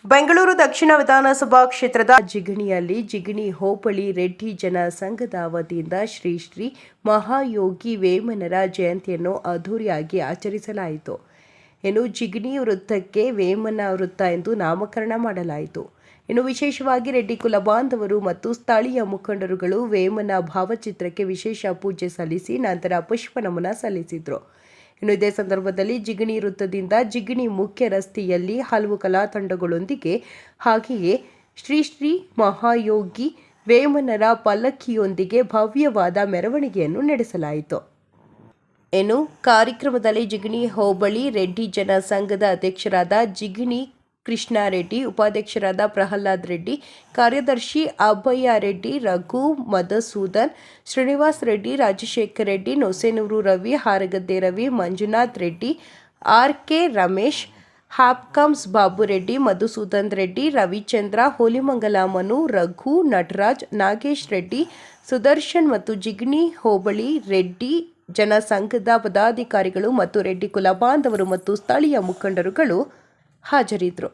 ಬೆಂಗಳೂರು ದಕ್ಷಿಣ ವಿಧಾನಸಭಾ ಕ್ಷೇತ್ರದ ಜಿಗಣಿಯಲ್ಲಿ ಜಿಗಣಿ ಹೋಬಳಿ ರೆಡ್ಡಿ ಜನ ಸಂಘದ ವತಿಯಿಂದ ಶ್ರೀ ಶ್ರೀ ಮಹಾಯೋಗಿ ವೇಮನರ ಜಯಂತಿಯನ್ನು ಅದ್ದೂರಿಯಾಗಿ ಆಚರಿಸಲಾಯಿತು. ಇನ್ನು ಜಿಗಣಿ ವೃತ್ತಕ್ಕೆ ವೇಮನ ವೃತ್ತ ಎಂದು ನಾಮಕರಣ ಮಾಡಲಾಯಿತು. ಇನ್ನು ವಿಶೇಷವಾಗಿ ರೆಡ್ಡಿ ಕುಲ ಬಾಂಧವರು ಮತ್ತು ಸ್ಥಳೀಯ ಮುಖಂಡರುಗಳು ವೇಮನ ಭಾವಚಿತ್ರಕ್ಕೆ ವಿಶೇಷ ಪೂಜೆ ಸಲ್ಲಿಸಿ ನಂತರ ಪುಷ್ಪ ನಮನ ಸಲ್ಲಿಸಿದರು. ಇನ್ನು ಇದೇ ಸಂದರ್ಭದಲ್ಲಿ ಜಿಗಣಿ ವೃತ್ತದಿಂದ ಜಿಗಣಿ ಮುಖ್ಯ ರಸ್ತೆಯಲ್ಲಿ ಹಲವು ಕಲಾ ತಂಡಗಳೊಂದಿಗೆ ಹಾಗೆಯೇ ಶ್ರೀ ಶ್ರೀ ಮಹಾಯೋಗಿ ವೇಮನರ ಪಲ್ಲಕ್ಕಿಯೊಂದಿಗೆ ಭವ್ಯವಾದ ಮೆರವಣಿಗೆಯನ್ನು ನಡೆಸಲಾಯಿತು. ಇನ್ನು ಕಾರ್ಯಕ್ರಮದಲ್ಲಿ ಜಿಗಣಿ ಹೋಬಳಿ ರೆಡ್ಡಿ ಜನ ಸಂಘದ ಅಧ್ಯಕ್ಷರಾದ ಜಿಗಣಿ ಕೃಷ್ಣಾರೆಡ್ಡಿ, ಉಪಾಧ್ಯಕ್ಷರಾದ ಪ್ರಹ್ಲಾದ್ ರೆಡ್ಡಿ, ಕಾರ್ಯದರ್ಶಿ ಅಭಯ ರೆಡ್ಡಿ, ರಘು ಮಧುಸೂದನ್, ಶ್ರೀನಿವಾಸ್ ರೆಡ್ಡಿ, ರಾಜಶೇಖರ್ ರೆಡ್ಡಿ, ನೊಸೇನೂರು ರವಿ, ಹಾರಗದ್ದೆ ರವಿ, ಮಂಜುನಾಥ್ ರೆಡ್ಡಿ, ಆರ್.ಕೆ. ರಮೇಶ್, ಹಾಪ್ಕಮ್ಸ್ ಬಾಬು ರೆಡ್ಡಿ, ಮಧುಸೂದನ್ ರೆಡ್ಡಿ, ರವಿಚಂದ್ರ, ಹೋಲಿಮಂಗಲ ಮನು, ರಘು, ನಟರಾಜ್, ನಾಗೇಶ್ ರೆಡ್ಡಿ, ಸುದರ್ಶನ್ ಮತ್ತು ಜಿಗಣಿ ಹೋಬಳಿ ರೆಡ್ಡಿ ಜನ ಸಂಘದ ಪದಾಧಿಕಾರಿಗಳು ಮತ್ತು ರೆಡ್ಡಿ ಕುಲ ಬಾಂಧವರು ಮತ್ತು ಸ್ಥಳೀಯ ಮುಖಂಡರುಗಳು ಹಾಜರಿದ್ದರು.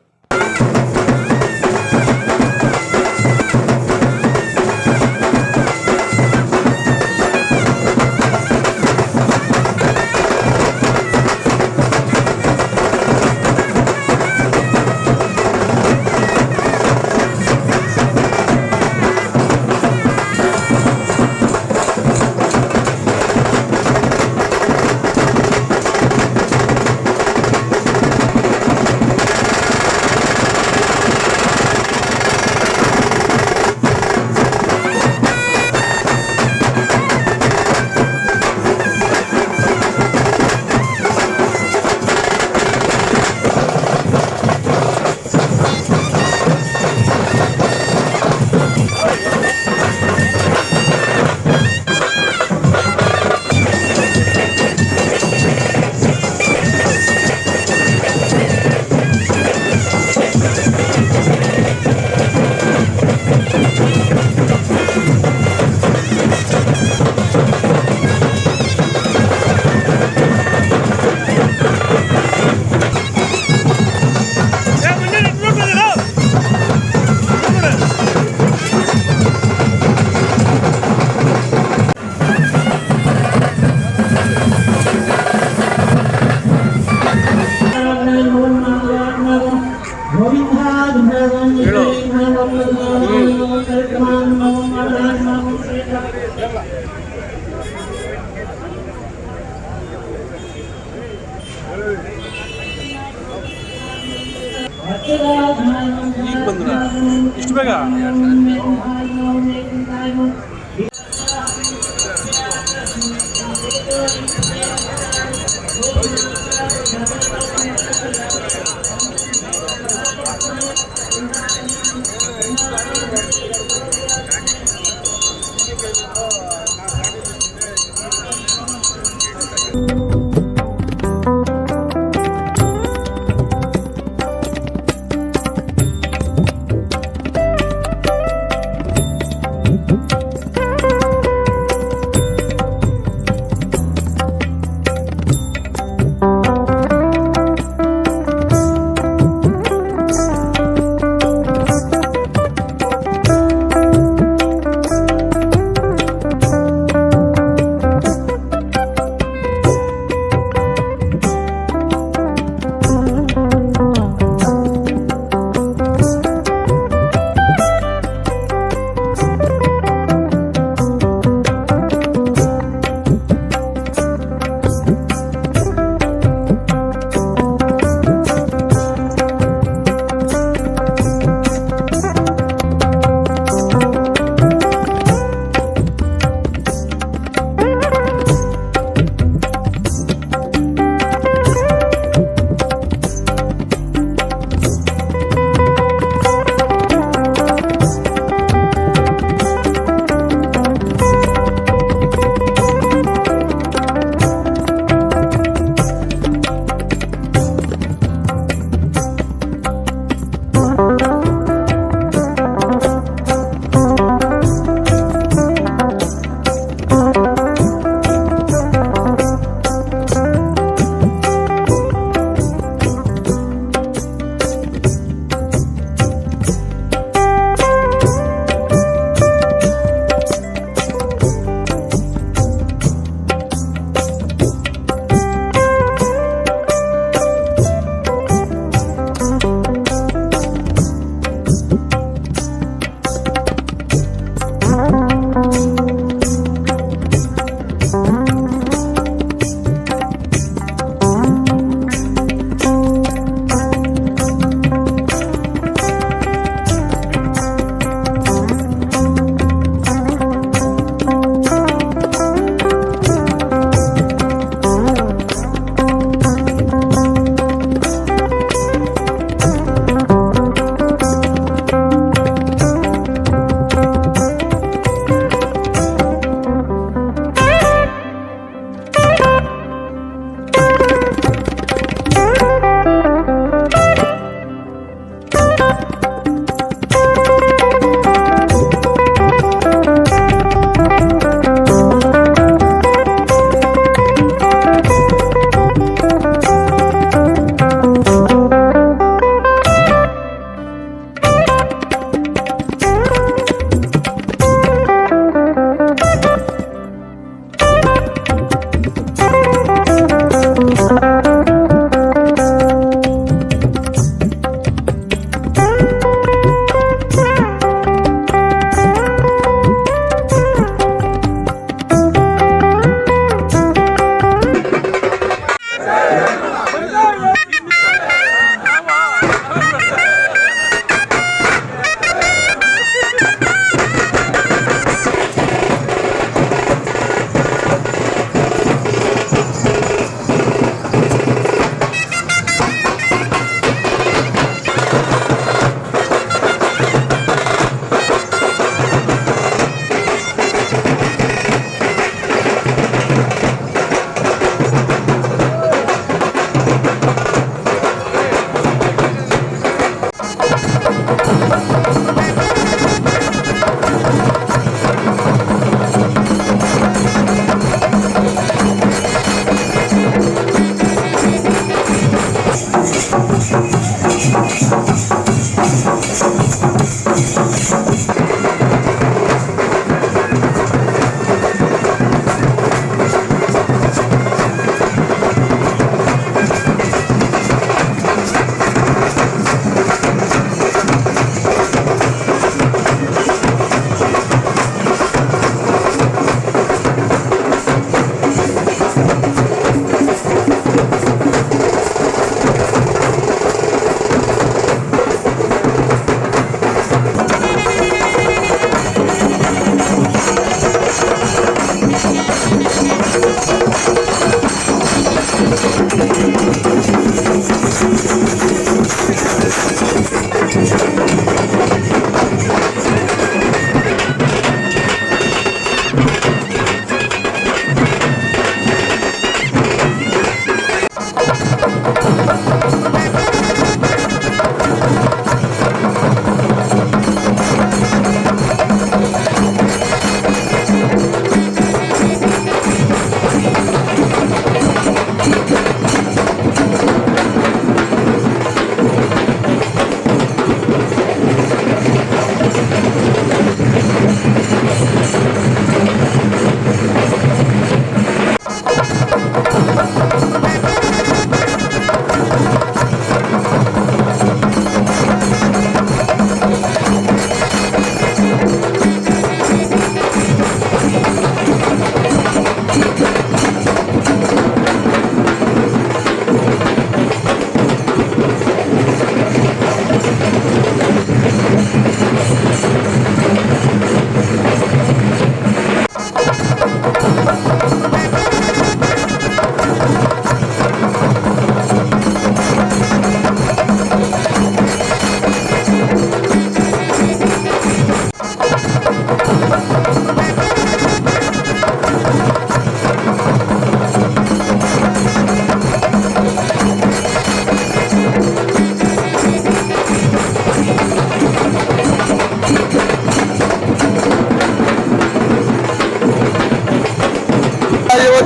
ಈಗ ಬಂದ್ರ ಇಷ್ಟು ಬೇಗ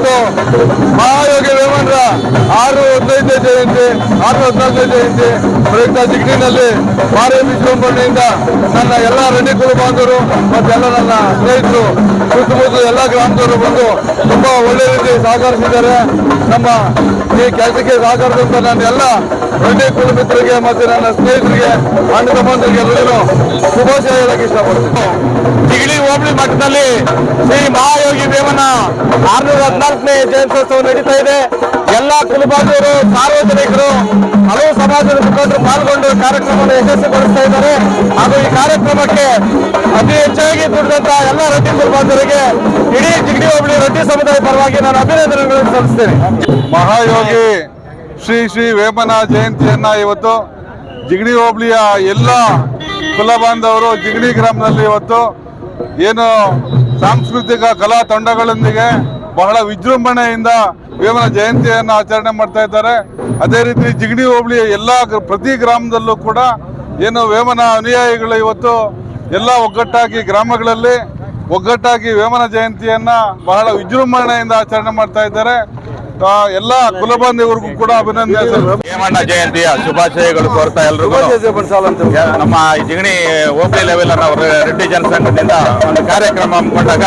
ಇವತ್ತು ಮಹಾಯೋಗಿ ವೇಮನರ 615ನೇ ಜಯಂತಿ 614ನೇ ಜಯಂತಿ ಪ್ರಯುಕ್ತ ಜಿಗಣಿನಲ್ಲಿ ಭಾರಿ ವಿಜೃಂಭಣೆಯಿಂದ ನನ್ನ ಎಲ್ಲ ರೆಡ್ಡಿ ಕುಲ ಬಾಂಧವರು ಮತ್ತೆಲ್ಲ ನನ್ನ ಸ್ನೇಹಿತರು ಸುತ್ತಮುತ್ತ ಎಲ್ಲ ಗ್ರಾಮದವರು ಬಂದು ತುಂಬಾ ಒಳ್ಳೆ ರೀತಿ ಸಹಕರಿಸಿದ್ದಾರೆ. ನಮ್ಮ ಈ ಕೆಲಸಕ್ಕೆ ಸಹಕರಿಸಿದಂತ ನನ್ನ ಎಲ್ಲ ರೆಡ್ಡಿ ಕುಲ ಮಿತ್ರರಿಗೆ ಮತ್ತೆ ನನ್ನ ಸ್ನೇಹಿತರಿಗೆ ಅಣ್ಣ ತಮ್ಮಂದರಿಗೆ ಎಲ್ಲರಿಗೂ ಶುಭಾಶಯ ಹೇಳಕ್ಕೆ ಇಷ್ಟಪಡ್ತೀನಿ. ಜಿಗಣಿ ಹೋಬಳಿ ಮಟ್ಟದಲ್ಲಿ ಶ್ರೀ ಮಹಾಯೋಗಿ ವೇಮನ 614ನೇ ಜಯಂತ್ಯೋತ್ಸವ ನಡೀತಾ ಇದೆ. ಎಲ್ಲ ಕುಲಬಾಂಧವರು ಸಾರ್ವಜನಿಕರು ಹಲವು ಸಮಾಜದ ಮುಖಂಡರು ಪಾಲ್ಗೊಂಡು ಕಾರ್ಯಕ್ರಮವನ್ನು ಯಶಸ್ವಿಗೊಳಿಸ್ತಾ ಇದ್ದಾರೆ. ಹಾಗೂ ಈ ಕಾರ್ಯಕ್ರಮಕ್ಕೆ ಅತಿ ಹೆಚ್ಚಾಗಿ ದುಡಿದಂತ ಎಲ್ಲ ರೆಡ್ಡಿ ಕುಲಬಾಂಧವರಿಗೆ ಇಡೀ ಜಿಗಣಿ ಹೋಬಳಿ ರೆಡ್ಡಿ ಸಮುದಾಯ ಪರವಾಗಿ ನಾನು ಅಭಿನಂದನೆಗಳನ್ನು ಸಲ್ಲಿಸ್ತೇನೆ. ಮಹಾಯೋಗಿ ಶ್ರೀ ಶ್ರೀ ವೇಮನ ಜಯಂತಿಯನ್ನ ಇವತ್ತು ಜಿಗಣಿ ಹೋಬಳಿಯ ಎಲ್ಲ ಕುಲ ಬಾಂಧವರು ಜಿಗಣಿ ಗ್ರಾಮದಲ್ಲಿ ಇವತ್ತು ಏನು ಸಾಂಸ್ಕೃತಿಕ ಕಲಾ ತಂಡಗಳೊಂದಿಗೆ ಬಹಳ ವಿಜೃಂಭಣೆಯಿಂದ ವೇಮನ ಜಯಂತಿಯನ್ನು ಆಚರಣೆ ಮಾಡ್ತಾ ಇದ್ದಾರೆ. ಅದೇ ರೀತಿ ಜಿಗಣಿ ಹೋಬಳಿಯ ಎಲ್ಲ ಪ್ರತಿ ಗ್ರಾಮದಲ್ಲೂ ಕೂಡ ಏನು ವೇಮನ ಅನುಯಾಯಿಗಳು ಇವತ್ತು ಎಲ್ಲ ಒಗ್ಗಟ್ಟಾಗಿ ಗ್ರಾಮಗಳಲ್ಲಿ ಒಗ್ಗಟ್ಟಾಗಿ ವೇಮನ ಜಯಂತಿಯನ್ನ ಬಹಳ ವಿಜೃಂಭಣೆಯಿಂದ ಆಚರಣೆ ಮಾಡ್ತಾ ಇದ್ದಾರೆ. ಎಲ್ಲ ಕುಲಬಾಂಧವರಿಗೂ ಕೂಡ ಅಭಿನಂದನೆ. ವೇಮಣ್ಣ ಜಯಂತಿಯ ಶುಭಾಶಯಗಳು ಕೋರ್ತಾ ಎಲ್ರಿಗೂ. ನಮ್ಮ ಜಿಗಣಿ ಹೋಬಳಿ ಲೆವೆಲ್ ನಾವು ರೆಡ್ಡಿ ಜನಸಂಘದಿಂದ ಒಂದು ಕಾರ್ಯಕ್ರಮ ಹಮ್ಮಿಕೊಂಡಾಗ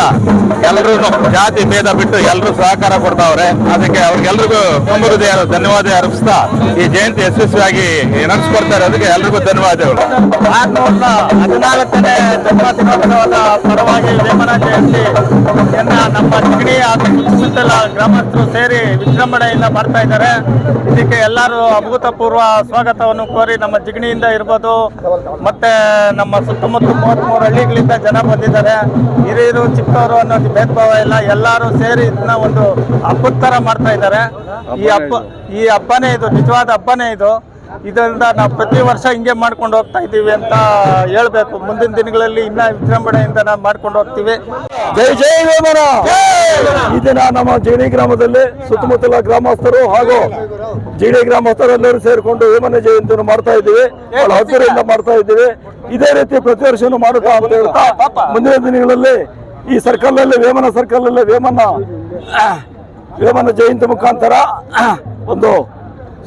ಎಲ್ಲರೂ ಜಾತಿ ಭೇದ ಬಿಟ್ಟು ಎಲ್ಲರೂ ಸಹಕಾರ ಕೊಡ್ತಾವ್ರೆ. ಅದಕ್ಕೆ ಅವ್ರಿಗೆಲ್ರಿಗೂ ತುಂಬ ಹೃದಯ ಧನ್ಯವಾದ ಅರ್ಪಿಸ್ತಾ ಈ ಜಯಂತಿ ಯಶಸ್ವಿಯಾಗಿ ನಡೆಸ್ಕೊಡ್ತಾರೆ. ಅದಕ್ಕೆ ಎಲ್ರಿಗೂ ಧನ್ಯವಾದಗಳು. 614ನೇ ಜನ್ಮ ದಿನೋತ್ಸವದ ಪರವಾಗಿ ವೇಮನ ಜಯಂತಿಯನ್ನ ನಮ್ಮ ಜಿಗಣಿ ಹಾಗೂ ಸುತ್ತಮುತ್ತಲ ಗ್ರಾಮಸ್ಥರು ಸೇರಿ ವಿಜೃಂಭಣೆಯಿಂದ ಮಾಡ್ತಾ ಇದ್ದಾರೆ. ಇದಕ್ಕೆ ಎಲ್ಲರೂ ಅಭೂತಪೂರ್ವ ಸ್ವಾಗತವನ್ನು ಕೋರಿ ನಮ್ಮ ಜಿಗಣಿಯಿಂದ ಇರ್ಬೋದು ಮತ್ತೆ ನಮ್ಮ ಸುತ್ತಮುತ್ತ 33 ಹಳ್ಳಿಗಳಿಂದ ಜನ ಬಂದಿದ್ದಾರೆ. ಹಿರಿಯರು ಚಿಕ್ಕವರು ಅನ್ನೋದು ಭೇದ ಭಾವ ಇಲ್ಲ, ಎಲ್ಲರೂ ಸೇರಿ ಇದನ್ನ ಒಂದು ಹಬ್ಬದ ಥರ ಮಾಡ್ತಾ ಇದ್ದಾರೆ. ಈ ಹಬ್ಬನೇ ಇದು, ನಿಜವಾದ ಹಬ್ಬನೇ ಇದು. ಇದರಿಂದ ನಾವು ಪ್ರತಿ ವರ್ಷ ಹಿಂಗೆ ಮಾಡ್ಕೊಂಡು ಹೋಗ್ತಾ ಇದ್ದೀವಿ ಅಂತ ಹೇಳ್ಬೇಕು. ಮುಂದಿನ ದಿನಗಳಲ್ಲಿ ಇನ್ನ ವಿಜೃಂಭಣೆಯಿಂದ ನಾವು ಮಾಡ್ಕೊಂಡು ಹೋಗ್ತೀವಿ. ಜೈ ಜೈ ವೇಮನ. ಈ ದಿನ ನಮ್ಮ ಜಿಗಣಿ ಗ್ರಾಮದಲ್ಲಿ ಸುತ್ತಮುತ್ತಲ ಗ್ರಾಮಸ್ಥರು ಹಾಗೂ ಜಿಗಣಿ ಗ್ರಾಮಸ್ಥರೆಲ್ಲರೂ ಸೇರಿಕೊಂಡು ವೇಮನ ಜಯಂತಿಯನ್ನು ಮಾಡ್ತಾ ಇದ್ದೀವಿ. ಬಹಳ ಹತ್ತಿರದಿಂದ ಮಾಡ್ತಾ ಇದ್ದೀವಿ. ಇದೇ ರೀತಿ ಪ್ರತಿ ವರ್ಷನೂ ಮಾಡುತ್ತಾ ಅಂತ ಹೇಳ್ತಾ ಮುಂದಿನ ದಿನಗಳಲ್ಲಿ ಈ ಸರ್ಕಲ್ ಅಲ್ಲಿ ವೇಮನ ಸರ್ಕಲ್ ಅಲ್ಲಿ ವೇಮನ ಜಯಂತಿ ಮುಖಾಂತರ ಒಂದು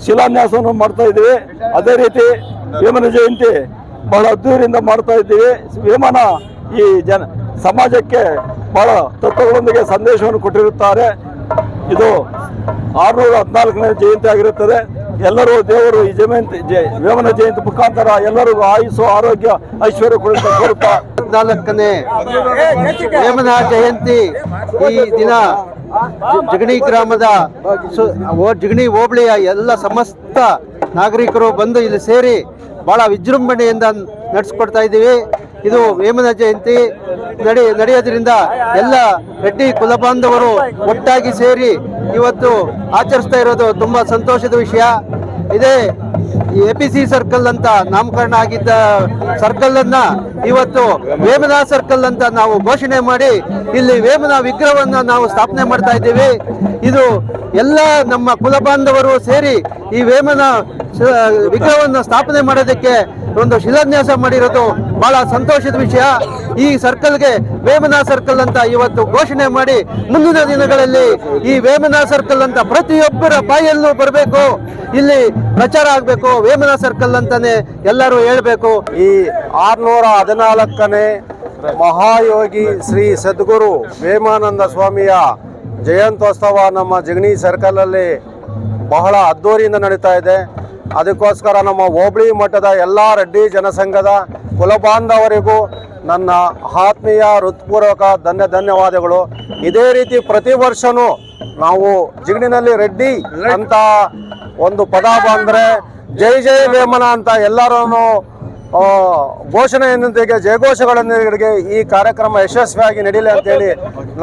ಶಿಲಾನ್ಯಾಸವನ್ನು ಮಾಡ್ತಾ ಇದ್ದೀವಿ. ಅದೇ ರೀತಿ ವೇಮನ ಜಯಂತಿ ಬಹಳ ಅದ್ದೂರಿಯಿಂದ ಮಾಡ್ತಾ ಇದ್ದೀವಿ. ವೇಮನ ಈ ಸಮಾಜಕ್ಕೆ ಬಹಳ ತತ್ವಗಳೊಂದಿಗೆ ಸಂದೇಶವನ್ನು ಕೊಟ್ಟಿರುತ್ತಾರೆ. ಇದು 614ನೇ ಜಯಂತಿ ಆಗಿರುತ್ತದೆ. ಎಲ್ಲರೂ ದೇವರು ಈ ವೇಮನ ಜಯಂತಿ ಮುಖಾಂತರ ಎಲ್ಲರಿಗೂ ಆಯುಸ್ಸು ಆರೋಗ್ಯ ಐಶ್ವರ್ಯ ಕೊಡುತ್ತಾ 14ನೇ ವೇಮನ ಜಯಂತಿ ಈ ದಿನ ಜಿಗಣಿ ಗ್ರಾಮದ ಜಿಗಣಿ ಹೋಬಳಿಯ ಎಲ್ಲ ಸಮಸ್ತ ನಾಗರಿಕರು ಬಂದು ಇಲ್ಲಿ ಸೇರಿ ಬಹಳ ವಿಜೃಂಭಣೆಯಿಂದ ನಡೆಸ್ಕೊಡ್ತಾ ಇದ್ದೀವಿ. ಇದು ವೇಮನ ಜಯಂತಿ ನಡೆಯೋದ್ರಿಂದ ಎಲ್ಲ ರೆಡ್ಡಿ ಕುಲಬಾಂಧವರು ಒಟ್ಟಾಗಿ ಸೇರಿ ಇವತ್ತು ಆಚರಿಸ್ತಾ ಇರೋದು ತುಂಬಾ ಸಂತೋಷದ ವಿಷಯ. ಇದೇ APC ಸರ್ಕಲ್ ಅಂತ ನಾಮಕರಣ ಆಗಿದ್ದ ಸರ್ಕಲ್ ಅನ್ನ ಇವತ್ತು ವೇಮನ ಸರ್ಕಲ್ ಅಂತ ನಾವು ಘೋಷಣೆ ಮಾಡಿ ಇಲ್ಲಿ ವೇಮನ ವಿಗ್ರಹವನ್ನ ನಾವು ಸ್ಥಾಪನೆ ಮಾಡ್ತಾ ಇದ್ದೀವಿ. ಇದು ಎಲ್ಲ ನಮ್ಮ ಕುಲಬಾಂಧವರು ಸೇರಿ ಈ ವೇಮನ ವಿಗ್ರಹವನ್ನು ಸ್ಥಾಪನೆ ಮಾಡೋದಕ್ಕೆ ಒಂದು ಶಿಲಾನ್ಯಾಸ ಮಾಡಿರೋದು ಬಹಳ ಸಂತೋಷದ ವಿಷಯ. ಈ ಸರ್ಕಲ್ಗೆ ವೇಮನ ಸರ್ಕಲ್ ಅಂತ ಇವತ್ತು ಘೋಷಣೆ ಮಾಡಿ ಮುಂದಿನ ದಿನಗಳಲ್ಲಿ ಈ ವೇಮನ ಸರ್ಕಲ್ ಅಂತ ಪ್ರತಿಯೊಬ್ಬರ ಬಾಯಲ್ಲೂ ಬರಬೇಕು, ಇಲ್ಲಿ ಪ್ರಚಾರ ಆಗಬೇಕು. ವೇಮನ ಸರ್ಕಲ್ ಅಂತಾನೆ ಎಲ್ಲರೂ ಹೇಳ್ಬೇಕು. ಈ 614ನೇ ಮಹಾಯೋಗಿ ಶ್ರೀ ಸದ್ಗುರು ವೇಮಾನಂದ ಸ್ವಾಮಿಯ ಜಯಂತ್ಯೋತ್ಸವ ನಮ್ಮ ಜಿಗಣಿ ಸರ್ಕಲಲ್ಲಿ ಬಹಳ ಅದ್ದೂರಿಯಿಂದ ನಡೀತಾ ಇದೆ. ಅದಕ್ಕೋಸ್ಕರ ನಮ್ಮ ಹೋಬಳಿ ಮಟ್ಟದ ಎಲ್ಲ ರೆಡ್ಡಿ ಜನಸಂಘದ ಕುಲಬಾಂಧವರಿಗೂ ನನ್ನ ಆತ್ಮೀಯ ಹೃತ್ಪೂರ್ವಕ ಧನ್ಯವಾದಗಳು. ಇದೇ ರೀತಿ ಪ್ರತಿ ವರ್ಷವೂ ನಾವು ಜಿಗಣಿನಲ್ಲಿ ರೆಡ್ಡಿ ಅಂತ ಒಂದು ಪದ ಬಂದರೆ ಜೈ ಜೈ ವೇಮನ ಅಂತ ಎಲ್ಲರೂ ಘೋಷಣೆಯೊಂದಿಗೆ ಜಯಘೋಷಗಳೊಂದಿಗೆ ಈ ಕಾರ್ಯಕ್ರಮ ಯಶಸ್ವಿಯಾಗಿ ನಡೀಲಿ ಅಂತೇಳಿ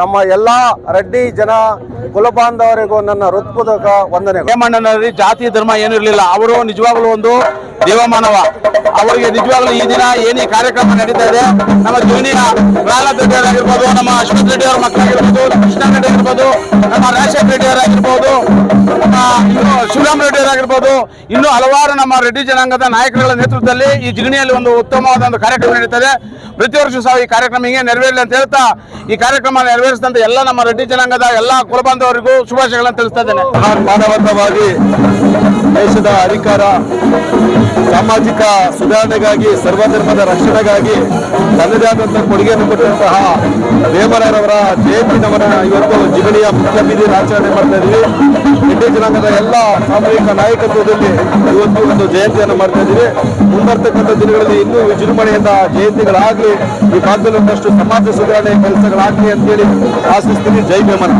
ನಮ್ಮ ಎಲ್ಲ ರೆಡ್ಡಿ ಜನ ಕುಲಬಾಂಧವರಿಗೂ ನನ್ನ ಹೃತ್ಪೂರ್ವಕ ವಂದನೆ. ವೇಮಣ್ಣನಲ್ಲಿ ಜಾತಿ ಧರ್ಮ ಏನೂ ಇರಲಿಲ್ಲ. ಅವರು ನಿಜವಾಗ್ಲೂ ಒಂದು ದೇವಮಾನವ. ಅವರಿಗೆ ನಿಜವಾಗ್ಲೂ ಈ ದಿನ ಏನು ಈ ಕಾರ್ಯಕ್ರಮ ನಡೀತಾ ಇದೆ, ನಮ್ಮ ಜಿಗಣಿಯ ಪ್ರಹ್ಲಾದ್ ರೆಡ್ಡಿ ಅವರಾಗಿರ್ಬೋದು, ನಮ್ಮ ಅಶ್ವಥ್ ರೆಡ್ಡಿ ಅವರ ಮಕ್ಕಳಾಗಿರ್ಬೋದು, ಕೃಷ್ಣ ರೆಡ್ಡಿ ಆಗಿರ್ಬೋದು, ನಮ್ಮ ರಾಜಶೇಖರ್ ರೆಡ್ಡಿ ಅವರಾಗಿರ್ಬೋದು, ನಮ್ಮ ಶಿವರಾಮ್ ರೆಡ್ಡಿ ಅವರಾಗಿರ್ಬೋದು, ಇನ್ನೂ ಹಲವಾರು ನಮ್ಮ ರೆಡ್ಡಿ ಜನಾಂಗದ ನಾಯಕರುಗಳ ನೇತೃತ್ವದಲ್ಲಿ ಈ ಜಿಗಣಿಯಲ್ಲಿ ಒಂದು ಉತ್ತಮವಾದ ಒಂದು ಕಾರ್ಯಕ್ರಮ ನಡೀತದೆ. ಪ್ರತಿ ವರ್ಷ ಸಹ ಈ ಕಾರ್ಯಕ್ರಮ ಹಿಂಗೆ ನೆರವೇರಲಿ ಅಂತ ಹೇಳ್ತಾ ಈ ಕಾರ್ಯಕ್ರಮ ನೆರವೇರಿಸಿದಂತ ಎಲ್ಲ ನಮ್ಮ ರೆಡ್ಡಿ ಜನಾಂಗದ ಎಲ್ಲ ಕುಲಬಾಂಧವರಿಗೂ ಶುಭಾಶಯಗಳನ್ನು ತಿಳಿಸ್ತಾ ಇದ್ದೇನೆ. ಮಾನವತಾವಾದಿ, ದೇಶದ ಅಧಿಕಾರ, ಸಾಮಾಜಿಕ ಸುಧಾರಣೆಗಾಗಿ, ಸರ್ವಧರ್ಮದ ರಕ್ಷಣೆಗಾಗಿ ತನ್ನದೇ ಆದಂತಹ ಕೊಡುಗೆಯನ್ನು ಕೊಟ್ಟಂತಹ ವೇಮನರವರ ಜಯಂತಿ ನಮನ ಇವತ್ತು ಜಿಗಣಿಯ ಮುಖ್ಯ ಬೀದಿಯಲ್ಲಿ ಆಚರಣೆ ಮಾಡ್ತಾ ಇದ್ದೀವಿ. ರೆಡ್ಡಿ ಜನಾಂಗದ ಎಲ್ಲ ಸಾಮೂಹಿಕ ನಾಯಕತ್ವದಲ್ಲಿ ಇವತ್ತು ಒಂದು ಜಯಂತಿಯನ್ನು ಮಾಡ್ತಾ ಇದ್ದೀವಿ. ಮುಂಬರ್ತಕ್ಕಂಥ ದಿನಗಳಲ್ಲಿ ಇನ್ನೂ ವಿಜೃಂಭಣೆಯಿಂದ ಜಯಂತಿಗಳಾಗಲಿ, ಈ ಭಾಗದಲ್ಲಿ ಒಂದಷ್ಟು ಸಮಾಜ ಸುಧಾರಣೆ ಕೆಲಸಗಳಾಗಲಿ ಅಂತೇಳಿ ಆಶಿಸ್ತೀನಿ. ಜೈ ವೇಮನ.